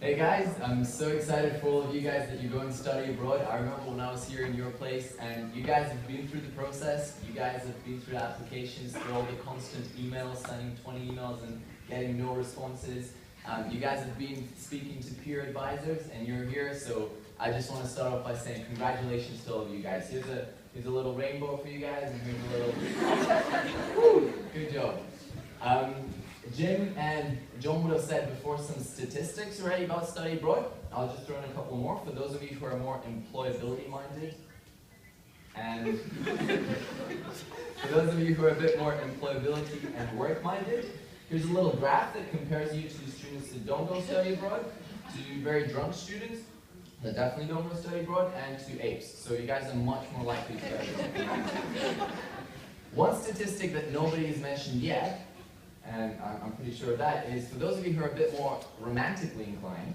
Hey guys, I'm so excited for all of you guys that you're going to study abroad. I remember when I was here in your place and you guys have been through the process, you guys have been through the applications, through all the constant emails, sending 20 emails and getting no responses. You guys have been speaking to peer advisors and you're here, so I just want to start off by saying congratulations to all of you guys. Here's a little rainbow for you guys and here's a little... Good job. Jim and John would have said before some statistics already about study abroad. I'll just throw in a couple more for those of you who are more employability minded. And for those of you who are a bit more employability and work minded, here's a little graph that compares you to the students that don't go study abroad, to very drunk students that definitely don't go study abroad, and to apes. So you guys are much more likely to study abroad. One statistic that nobody has mentioned yet, and I'm pretty sure of that, is for those of you who are a bit more romantically inclined,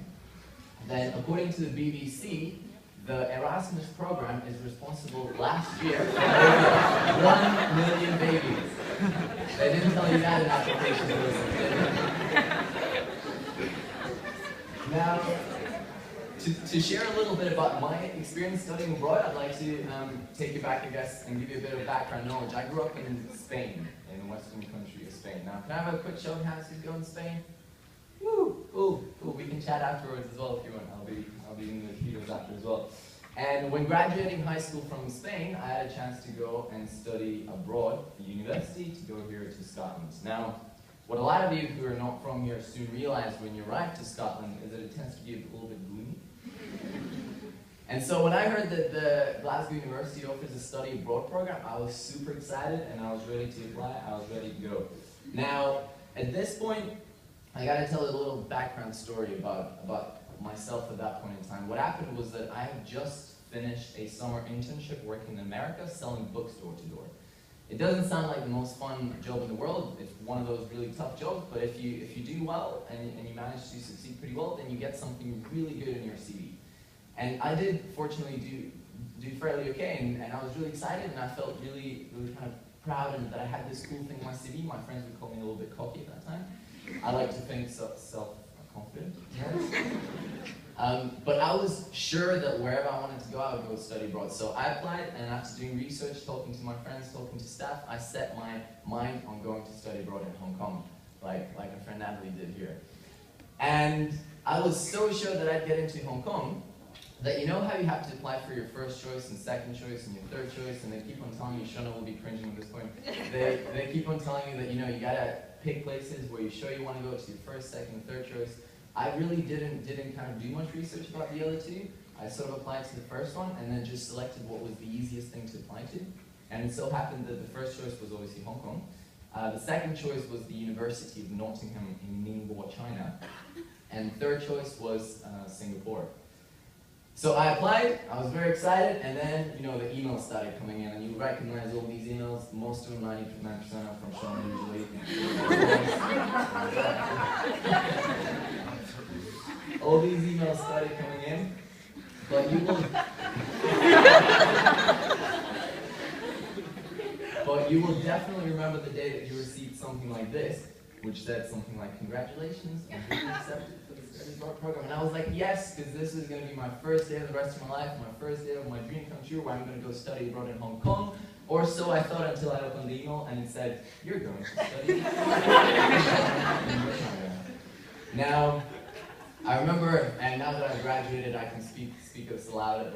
then according to the BBC, the Erasmus program is responsible last year for over 1 million babies. They didn't tell you that in application process, did they? Now, to share a little bit about my experience studying abroad, I'd like to take you back, I guess, and give you a bit of background knowledge. I grew up in Spain, in the western country of Spain. Now, can I have a quick show of hands who's going to Spain? Woo! Cool. We can chat afterwards as well if you want. I'll be in the videos after as well. And when graduating high school from Spain, I had a chance to go and study abroad at the university, to go here to Scotland. Now, what a lot of you who are not from here soon realize when you arrive to Scotland is that it tends to be a little bit gloomy. And so when I heard that the Glasgow University offers a study abroad program, I was super excited and I was ready to apply, I was ready to go. Now, at this point, I gotta tell a little background story about myself at that point in time. What happened was that I had just finished a summer internship working in America, selling books door to door. It doesn't sound like the most fun job in the world. It's one of those really tough jobs, but if you do well and you manage to succeed pretty well, then you get something really good in your CV. And I did, fortunately, do fairly okay, and I was really excited, and I felt really kind of proud and that I had this cool thing in my CV. My friends would call me a little bit cocky at that time. I like to think self-confident. But I was sure that wherever I wanted to go, I would go study abroad. So I applied, and after doing research, talking to my friends, talking to staff, I set my mind on going to study abroad in Hong Kong, like my friend Natalie did here. And I was so sure that I'd get into Hong Kong, that you know how you have to apply for your first choice and second choice and your third choice, and they keep on telling you, Shona will be cringing at this point, they keep on telling you that, you know, you gotta pick places where you're sure you want to go to your first, second, third choice. I really didn't kind of do much research about the other two. I sort of applied to the first one and then just selected what was the easiest thing to apply to. And it so happened that the first choice was obviously Hong Kong. The second choice was the University of Nottingham in Ningbo, China. And third choice was Singapore. So I applied, I was very excited, and then, you know, the emails started coming in, and you recognize all these emails. Most of them, 99% are from Shona usually. All these emails started coming in, but you will definitely remember the day that you received something like this, which said something like, congratulations, I'm being accepted for the study abroad program. And I was like, yes, because this is going to be my first day of the rest of my life, my first day of my dream come true, where I'm going to go study abroad in Hong Kong. Or so I thought until I opened the email and it said, you're going to study. Now, I remember, and now that I've graduated, I can speak this aloud.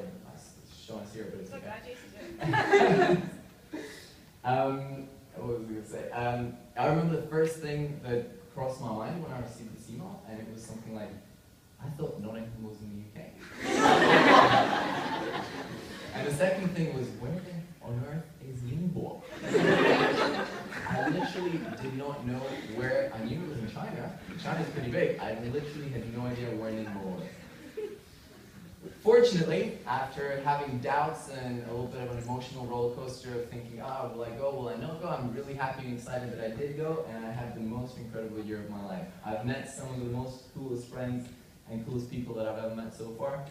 Showing us here, but it's okay. What was I going to say? I remember the first thing that crossed my mind when I received this email, and it was something like, I thought Nottingham was in the UK. And the second thing was, where on earth is Ningbo? I literally did not know where. I knew it was in China. China's pretty big. I literally had no idea where Ningbo was. Fortunately, after having doubts and a little bit of an emotional roller coaster of thinking, oh, will I go, will I not go, I'm really happy and excited that I did go, and I had the most incredible year of my life. I've met some of the most coolest friends and coolest people that I've ever met so far.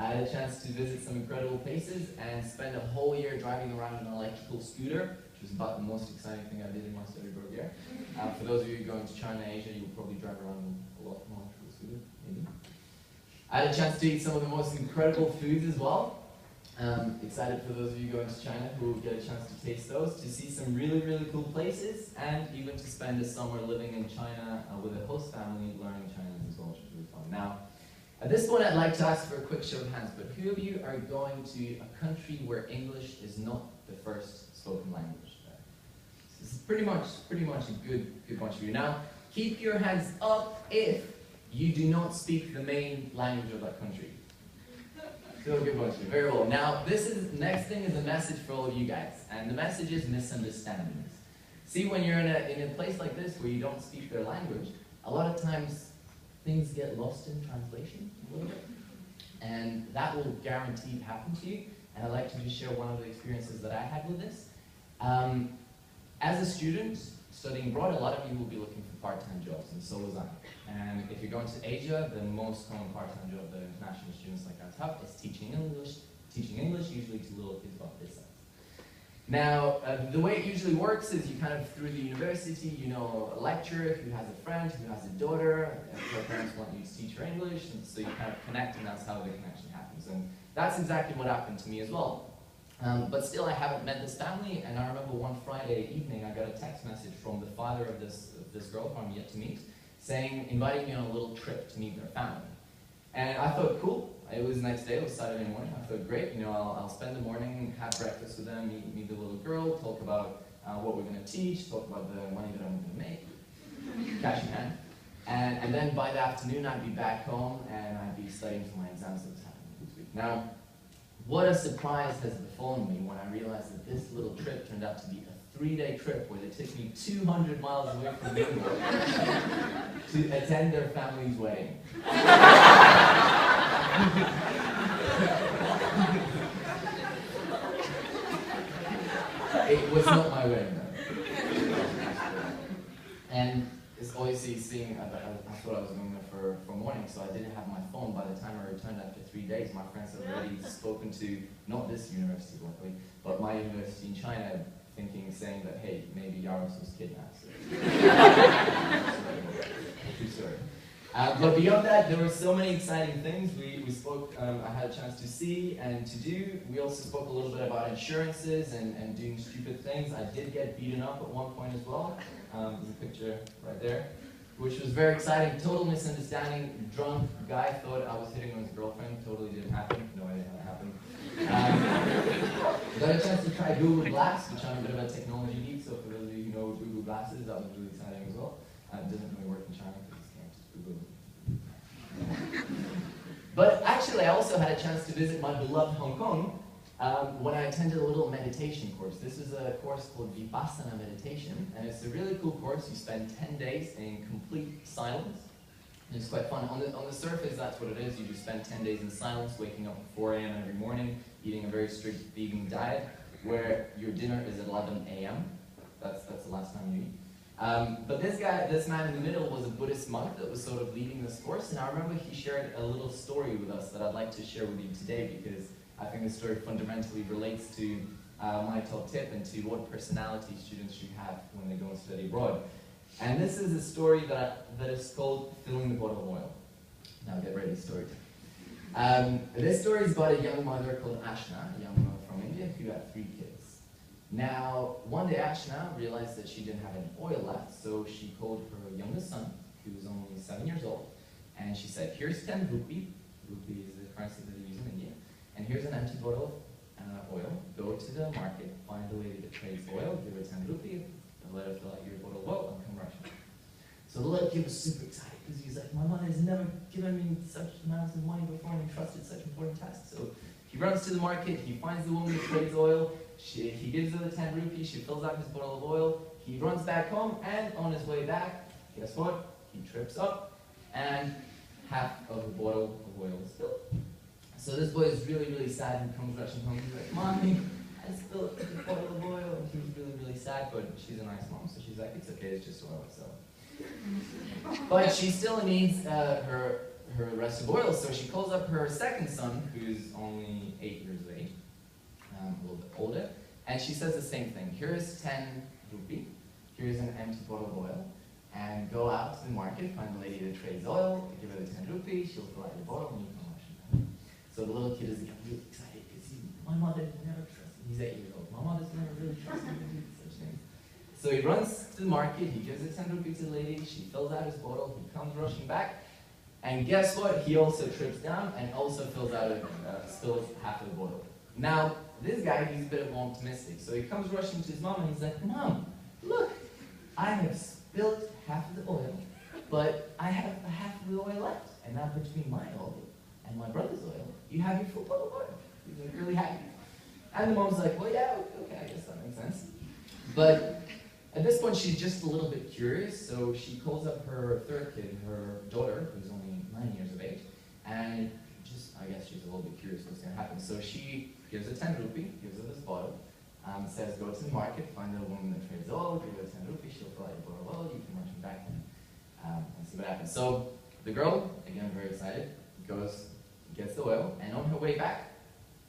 I had a chance to visit some incredible places and spend a whole year driving around an electrical scooter, which was about the most exciting thing I did in my study abroad year. For those of you going to China and Asia, you'll probably drive around a lot on an electrical scooter, maybe. I had a chance to eat some of the most incredible foods as well. Excited for those of you going to China who will get a chance to taste those, to see some really, really cool places, and even to spend a summer living in China with a host family, learning Chinese as well, which was really fun. Now, at this point, I'd like to ask for a quick show of hands, but who of you are going to a country where English is not the first spoken language? This is pretty much a good bunch of you. Now, keep your hands up if you do not speak the main language of that country. Still a good bunch of you. Very well. Now, next thing is a message for all of you guys, and the message is misunderstandings. See, when you're in a place like this where you don't speak their language, a lot of times things get lost in translation a little bit, and that will guaranteed happen to you. And I'd like to just share one of the experiences that I had with this. As a student studying abroad, a lot of you will be looking for part-time jobs, and so was I. And if you're going to Asia, the most common part-time job that international students like us have is teaching English, usually to little kids about this size. Now, the way it usually works is you kind of, through the university, you know a lecturer who has a friend, who has a daughter, and her parents want you to teach her English, and so you kind of connect, and that's how the connection happens. And that's exactly what happened to me as well. But still, I haven't met this family, and I remember one Friday evening, I got a text message from the father of this girl who I'm yet to meet, inviting me on a little trip to meet their family. And I thought, cool. It was the next day, it was Saturday morning. I thought, great, I'll spend the morning, have breakfast with them, meet the little girl, talk about what we're going to teach, talk about the money that I'm going to make, cash in hand. And then by the afternoon, I'd be back home, and I'd be studying for my exams that was happening this week. Now, what a surprise has befallen me when I realized that this little trip turned out to be a 3-day trip where they took me 200 miles away from England to attend their family's wedding. It was not my wedding, though. And it's obviously I thought I was going there for morning, so I didn't have my phone. By the time I returned after 3 days, my friends had already spoken to, not this university, luckily, but my university in China, saying that, hey, maybe Yaros was kidnapped. True story. But beyond that, there were so many exciting things we spoke, I had a chance to see and to do. We also spoke a little bit about insurances and doing stupid things. I did get beaten up at one point as well. There's a picture right there, which was very exciting. Total misunderstanding. Drunk guy thought I was hitting on his girlfriend. Totally didn't happen. No idea how it happened. I got a chance to try Google Glass, which I'm a bit of a technology geek, so for those of you who know what Google Glass is, that was really exciting as well. It doesn't really work in China because you can't just Google it. But actually, I also had a chance to visit my beloved Hong Kong when I attended a little meditation course. This is a course called Vipassana Meditation, and it's a really cool course. You spend 10 days in complete silence. It's quite fun. On the surface, that's what it is. You just spend 10 days in silence, waking up at 4 a.m. every morning, eating a very strict vegan diet, where your dinner is at 11 a.m. That's the last time you eat. But this man in the middle was a Buddhist monk that was sort of leading this course, and I remember he shared a little story with us that I'd like to share with you today, because I think the story fundamentally relates to my top tip and to what personality students should have when they go and study abroad. And this is a story that is called Filling the Bottle of Oil. Now get ready, story time. This story is about a young mother called Ashna, a young mother from India who had 3 kids. Now, one day Ashna realized that she didn't have any oil left, so she called her youngest son, who was only 7 years old, and she said, here's 10 rupee. Rupee is the currency that they use in India. And here's an empty bottle of oil. Go to the market, find the lady that trades oil, give her 10 rupee, let her fill out your bottle of oil, and come rushing. So the little kid was super excited because he was like, my mother has never given me such amounts of money before and entrusted such important tasks. So he runs to the market, he finds the woman who trades oil, he gives her the 10 rupees, she fills out his bottle of oil, he runs back home, and on his way back, guess what? He trips up, and half of the bottle of oil is spilled. So this boy is really, really sad and comes rushing home. He's like, Mommy, I spilled the bottle of oil. And he's really, really sad, but she's a nice mom, so she's like, it's okay, it's just oil. So, but she still needs her her rest of oil. So she calls up her second son, who's only 8 years of age, a little bit older, and she says the same thing. Here's 10 rupee, here's an empty bottle of oil, and go out to the market, find the lady that trades oil, give her the 10 rupee, she'll fill out your bottle, and you can wash it back. So the little kid is really excited, because my mother never trusts me. He's 8 years old. My mother's never really trusted me to do such things. So he runs to the market, he gives the 10 rupee to the lady, she fills out his bottle, he comes rushing back, and guess what? He also trips down and also spills half of the bottle. Now, this guy, he's a bit more optimistic. So he comes rushing to his mom and he's like, Mom, look, I have spilled half of the oil, but I have half of the oil left. And now between my oil and my brother's oil, you have your full bottle of oil. He's like really happy. And the mom's like, well, yeah, okay, I guess that makes sense. But at this point, she's just a little bit curious, so she calls up her third kid, her daughter, who's only 9 years of age, and I guess she's a little bit curious what's going to happen. So she gives her 10 rupee, gives her this bottle, says go to the market, find a woman that trades oil, give her 10 rupee, she'll fill out your bottle of oil, you can rush it back and see what happens. So the girl, again very excited, goes, gets the oil, and on her way back,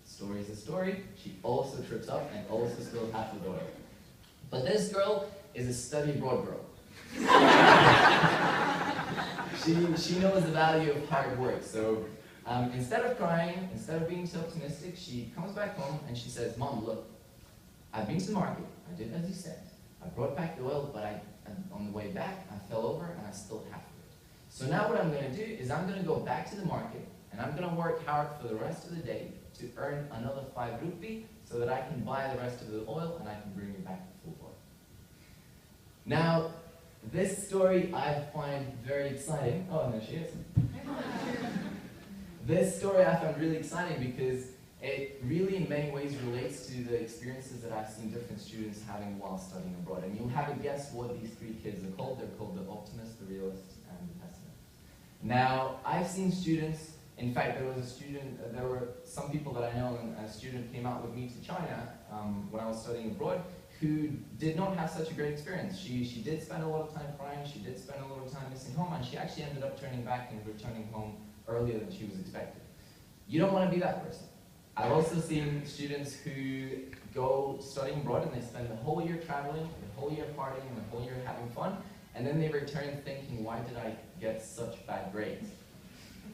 story is a story, she also trips up and also spills half of the oil. But this girl is a study abroad girl. She knows the value of hard work. So instead of crying, instead of being so optimistic, she comes back home and she says, Mom, look, I've been to the market, I did as you said. I brought back the oil, but on the way back, I fell over and I spilled half of it. So now what I'm going to do is I'm going to go back to the market and I'm going to work hard for the rest of the day to earn another 5 rupee so that I can buy the rest of the oil and I can bring you back the full oil. Now, this story I find very exciting. Oh, there she is. This story I found really exciting because it really in many ways relates to the experiences that I've seen different students having while studying abroad. And you'll have a guess what these 3 kids are called. They're called the optimist, the realist, and the pessimist. Now, I've seen students, in fact, there were some people that I know, and a student came out with me to China when I was studying abroad, who did not have such a great experience. She did spend a lot of time crying, she did spend a lot of time missing home, and she actually ended up turning back and returning home earlier than she was expected. You don't want to be that person. I've also seen students who go studying abroad and they spend the whole year traveling, the whole year partying, and the whole year having fun, and then they return thinking, why did I get such bad grades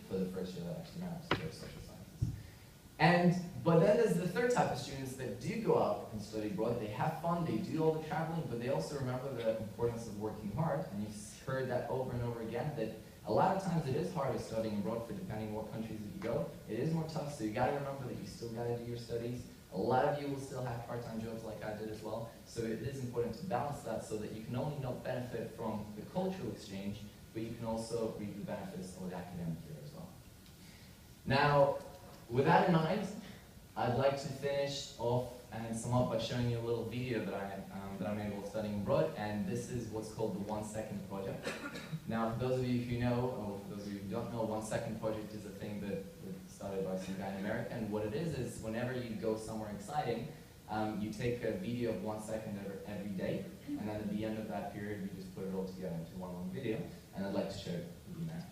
for the first year that I actually managed to go to social sciences? But then there's the third type of students that do go out and study abroad. They have fun, they do all the traveling, but they also remember the importance of working hard. And you've heard that over and over again, that a lot of times it is harder studying abroad for depending on what countries that you go. It is more tough, so you gotta remember that you still gotta do your studies. A lot of you will still have part-time jobs like I did as well. So it is important to balance that so that you can only not benefit from the cultural exchange, but you can also reap the benefits of the academic year as well. Now, with that in mind, I'd like to finish off and sum up by showing you a little video that I made while studying abroad, and this is what's called the 1 Second Project. Now, for those of you who know, or for those of you who don't know, 1 Second Project is a thing that was started by some guy in America, and what it is whenever you go somewhere exciting, you take a video of 1 second every day, and then at the end of that period, you just put it all together into one long video, and I'd like to share it with you now.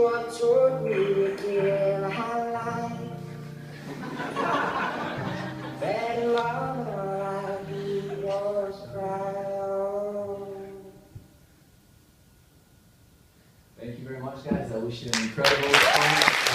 what taught me to feel alive. That mother I be was proud. Thank you very much, guys. I wish you an incredible time.